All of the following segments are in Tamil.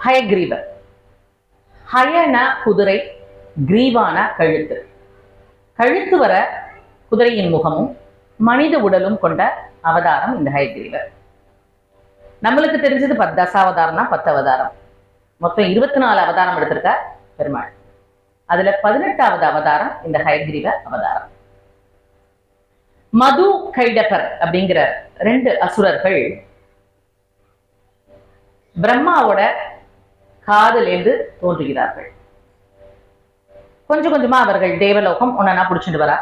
ஹயக்ரீவர். ஹயன குதிரை, கிரீவான கழுத்து. கழுத்து வர குதிரையின் முகமும் மனித உடலும் கொண்ட அவதாரம் இந்த ஹயக்ரீவர். நம்மளுக்கு தெரிஞ்சது தசாவதாரம்னா 10 அவதாரம். மொத்தம் 24 அவதாரம் எடுத்திருக்க பெருமாள். அதுல 18வது அவதாரம் இந்த ஹயக்ரீவ அவதாரம். மது கைடபர் அப்படிங்கிற 2 அசுரர்கள் பிரம்மாவோட காதிலிருந்து தோன்றுகிறார்கள். கொஞ்சம் கொஞ்சமா அவர்கள் தேவலோகம் ஒன்னா பிடிச்சிட்டு வரா.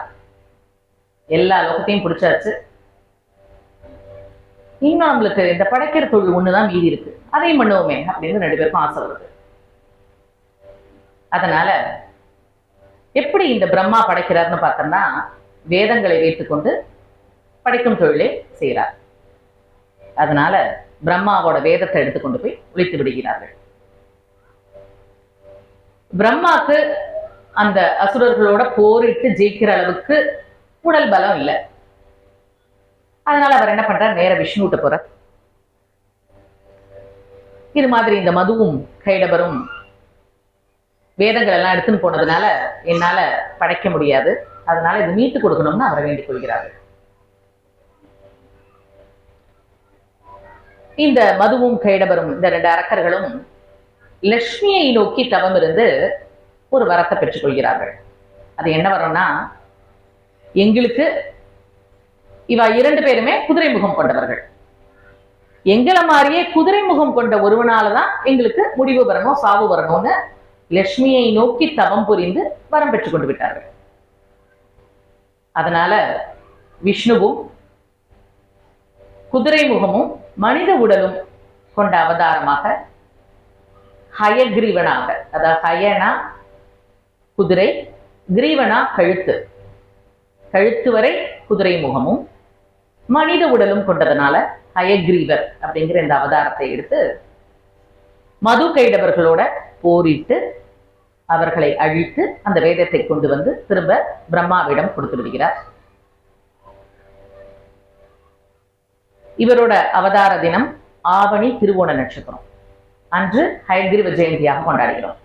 எல்லா லோகத்தையும் பிடிச்சாச்சு. இன்னும் நம்மளுக்கு இந்த படைக்கிற தொழில் ஒண்ணுதான் மீதி இருக்கு, அதையும் பண்ணுவோமே அப்படின்னு 2 பேருக்கும் ஆசை வருது. அதனால எப்படி இந்த பிரம்மா படைக்கிறார்னு பார்த்தோம்னா, வேதங்களை வைத்துக்கொண்டு படைக்கும் தொழிலை செய்கிறார். அதனால பிரம்மாவோட வேதத்தை எடுத்துக்கொண்டு போய் ஒழித்து விடுகிறார்கள். பிரம்மாக்கு அந்த அசுரர்களோட போரிட்டு ஜெயிக்கிற அளவுக்கு உடல் பலம் இல்லை. அதனால அவர் என்ன பண்றார், நேர விஷ்ணுட்ட போறார். இது மாதிரி இந்த மதுவும் கைடபரும் வேதங்கள் எல்லாம் எடுத்துன்னு போனதுனால என்னால படைக்க முடியாது, அதனால இது மீட்டு கொடுக்கணும்னு அவரை வேண்டிக் கொள்கிறார்கள். இந்த மதுவும் கைடபரும் இந்த 2 அரக்கர்களும் லட்சுமியை நோக்கி தவம் இருந்து ஒரு வரத்தை பெற்றுக் கொள்கிறார்கள். அது என்ன வரம்னா, எங்களுக்கு இவ 2 பேருமே குதிரை முகம் கொண்டவர்கள். எங்களை மாதிரியே குதிரை முகம் கொண்ட ஒருவனாலதான் எங்களுக்கு முடிவு வரணும், சாவு வரணும்னு லட்சுமியை நோக்கி தவம் புரிந்து வரம் பெற்றுக் கொண்டு விட்டார்கள். அதனால விஷ்ணுவும் குதிரை முகமும் மனித உடலும் கொண்ட அவதாரமாக ஹயக்ரீவனாக, அதாவது ஹயனா குதிரை, கிரீவனா கழுத்து, கழுத்து வரை குதிரை முகமும் மனித உடலும் கொண்டதனால ஹயக்ரீவர் அப்படிங்கிற இந்த அவதாரத்தை எடுத்து மது கைடவர்களோட போரிட்டு அவர்களை அழித்து அந்த வேதத்தை கொண்டு வந்து திரும்ப பிரம்மாவிடம் கொடுத்து விடுகிறார். இவரோட அவதார தினம் ஆவணி திருவோண நட்சத்திரம் அன்று ஹயக்ரீவ ஜெயந்தியாக கொண்டாடுகிறோம்.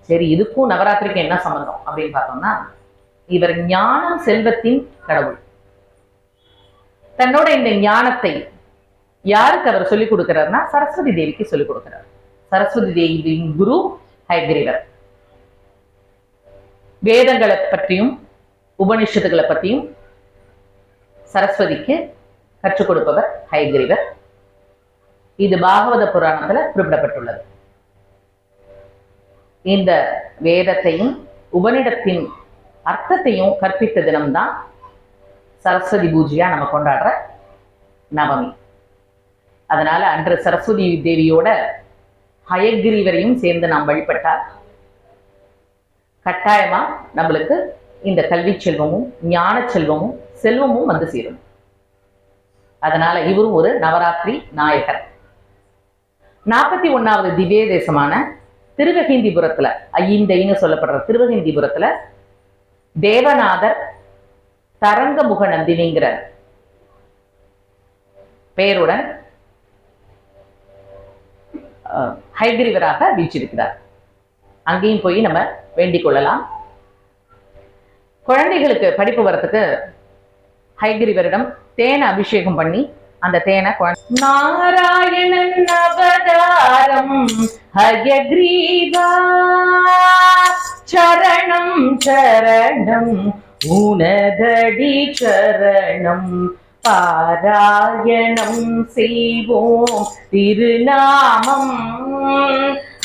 சரி, இதுக்கும் நவராத்திரிக்கும் என்ன சம்பந்தம் அப்படின்னு பார்த்தோம்னா, இவர் ஞானம் செல்வத்தின் கடவுள். தன்னோட இந்த ஞானத்தை யாருக்கு அவர் சொல்லிக் கொடுக்கிறார்னா, சரஸ்வதி தேவிக்கு சொல்லிக் கொடுக்கிறார். சரஸ்வதி தேவியின் குரு ஹயக்ரீவர். வேதங்களை பற்றியும் உபனிஷத்துகளை பற்றியும் சரஸ்வதிக்கு கற்றுக் கொடுப்பவர் ஹயக்ரீவர். இது பாகவத புராணத்துல குறிப்பிடப்பட்டுள்ளது. இந்த வேதத்தையும் உபனிடத்தின் அர்த்தத்தையும் கற்பித்த தினம்தான் சரஸ்வதி பூஜையா நம்ம கொண்டாடுற நவமி. அதனால அன்று சரஸ்வதி தேவியோட ஹயக்ரீவரையும் சேர்ந்து நாம் வழிபட்டால் கட்டாயமா நம்மளுக்கு இந்த கல்வி செல்வமும் ஞான செல்வமும் செல்வமும் வந்து சேரும். அதனால இவரும் ஒரு நவராத்திரி நாயகர். 41வது திவ்ய தேசமான திருவகிந்திபுரத்துல, ஐந்தைன்னு சொல்லப்படுற திருவகிந்திபுரத்துல தேவநாதர் தரங்கமுக நந்தினிங்கிற பெயருடன் ஹயக்ரீவராக வீச்சிருக்கிறார். அங்கேயும் போய் நம்ம வேண்டிக் கொள்ளலாம். குழந்தைகளுக்கு படிப்பு வரத்துக்கு ஹயக்ரீவரிடம் தேனை அபிஷேகம் பண்ணி அந்த தேனை நாராயணன் அவதாரம் ஹயக்ரீவா சரணம் சரணம் உனதடி சரணம் பாராயணம் செய்வோம் திருநாமம்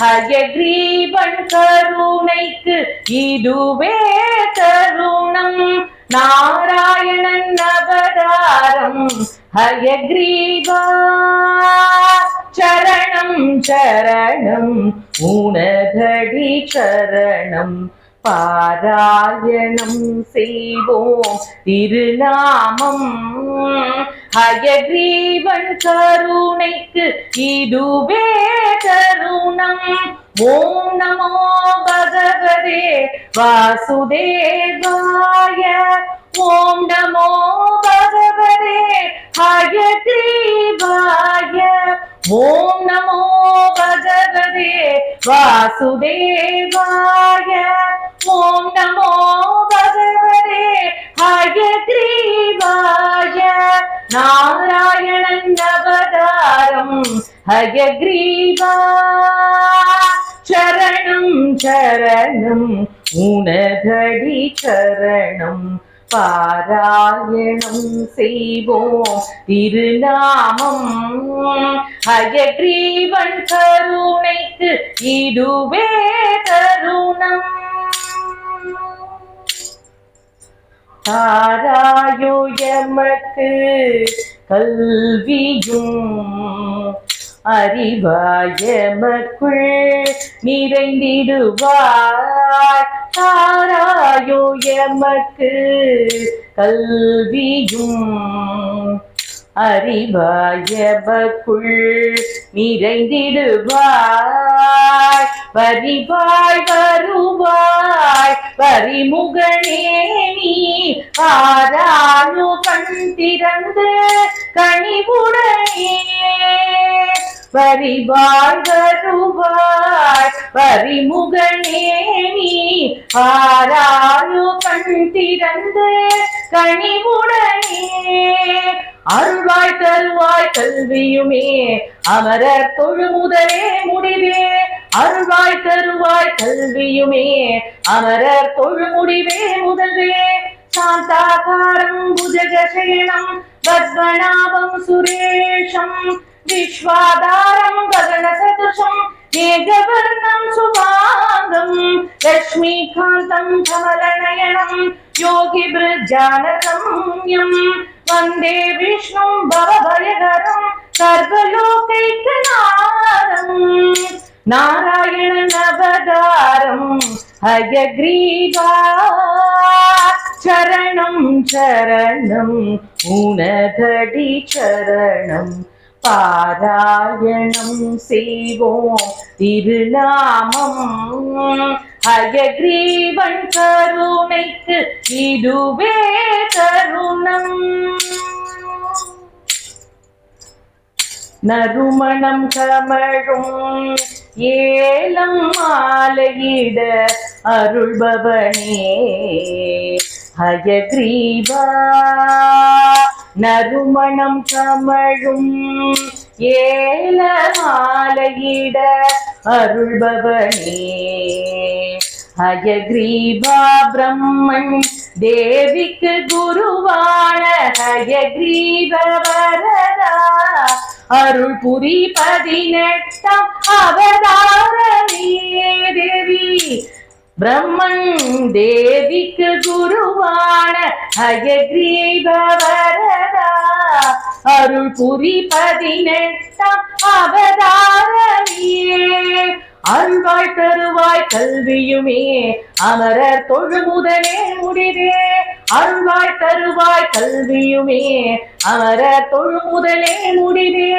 ஹயக்ரீவன் கருணைக்கு இதுவே தருணம் நாராயணன் அவதாரம் ஹயக்ரீவா சரணம் சரணம் உனதடி சரணம் பாராயணம் செய்வோம் திருநாமம் ஹயக்ரீவன் கருணைக்கு இதுவே தருணம் ஓம் நமோ பகவதே வாசுதேவாய ஓம் நமோ பகவதே ஹயக்ரீவாய ஓம் நமோ பகவதே பகவதே வாசுதேவாய. ஓம் நமோ பகவதே ஹயக்ரீவாய. நாராயணன் அவதாரம் ஹயக்ரீவா. சரணம் சரணம் உனதடி சரணம். பாராயணம் செய்வோம் திருநாமம். ஹயக்ரீவன் கருணைக்கு இதுவே தருணம். தாராயோ எமக்கு கல்வியும் அறிவாயமக்குள் நிறைந்திடுவாய். தாராயோ எமக்கு கல்வியும் அறிவாயமக்குள் நிறைந்திடுவாய். வரிவாய் வருவாய் வரிமுகனே நீ. ஆராயோ கண் திறந்து கனிவுடனே. வரிவாய் வருவாய் வரிமுகனே நீ. ஆராயோ கண் திறந்து கனிவுடனே. அருள்வாய் தருவாய் கல்வியுமே அமரர் தொழுமுதலே முடிவே. அருள்வாய் தருவாய் கல்வியுமே அமரர் தொழுமுடிவே முதல்வே. சாந்தாகாரம் புஜகசேனம் பத்மநாபம் சுரேஷம். விஸ்வாதாரம் ககனசதுஷம் மேகவர்ணம் சுபாங்கம். லக்ஷ்மீகாந்தம் கமலநயனம் யோகி ஞானகம்யம். வந்தே விஷ்ணும் பவபயஹரம் சர்வலோகைக்கநாதம். நாராயணன் அவதாரம் ஹயக்ரீவா. சரணம் சரணம் உனதடி சரணம். பாராயணம் செய்வோம் திருநாமம். ஹயக்ரீவன் கருணைக்கு இதுவே தருணம். நறுமணம் கமழும் ஏலம் மாலையிட அருள்பவனே ஹயக்ரீவா. நறுமணம் கமழும் ஏல மாலையிட அருள்பவனே ஹயக்ரீவா. பிரம்மன் தேவிக்கு குருவான ஹயக்ரீவ வரதா. அருள் புரி 18ஆம் அவதாரமே தேவி. பிரம்மன் தேவிக்கு குருவான ஹயக்ரீவ வரதா. அருள் புரி 18ஆம் அவதாரமே. அருள்வாய் தருவாய் கல்வியுமே அமரர் தொழுமுதலே முடிவே. அருள்வாய் தருவாய் கல்வியுமே அமரர் தொழுமுதலே முடிவே.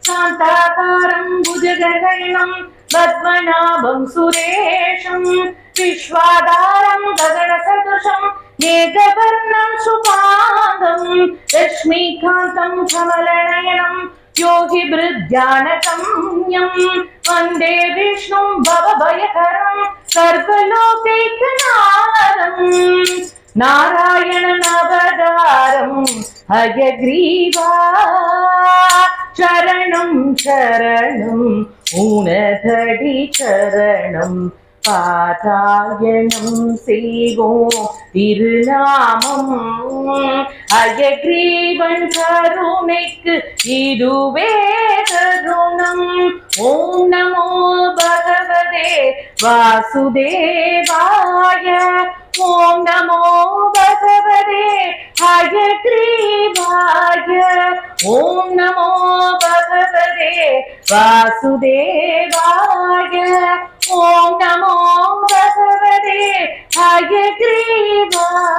சாந்தாகாரம் புஜகசேனம் பத்மநாபம் சுரேஷம். விஸ்வாதாரம் ககனசதுஷம் மேகவர்ணம் சுபாங்கம். லக்ஷ்மீகாந்தம் கமலநயனம் யோகி ஞானகம்யம். வந்தே விஷ்ணும் பவபயஹரம் சர்வலோகைக்கநாதம். நாராயணன் அவதாரம் ஹயக்ரீவா. சரணம் சரணம் உனதடி சரணம். பாராயணம் செய்வோம் திருநாமம். ஹயக்ரீவன் கருணைக்கு இதுவே தருணம். ஓம் நமோ பகவதே வாசுதேவாய. ஓம் நமோ பகவதே ஹயக்ரீவாய. ஓம் நமோ பகவதே வாசுதேவாய. ஓம் நமோ பகவதே ஹயக்ரீவாய.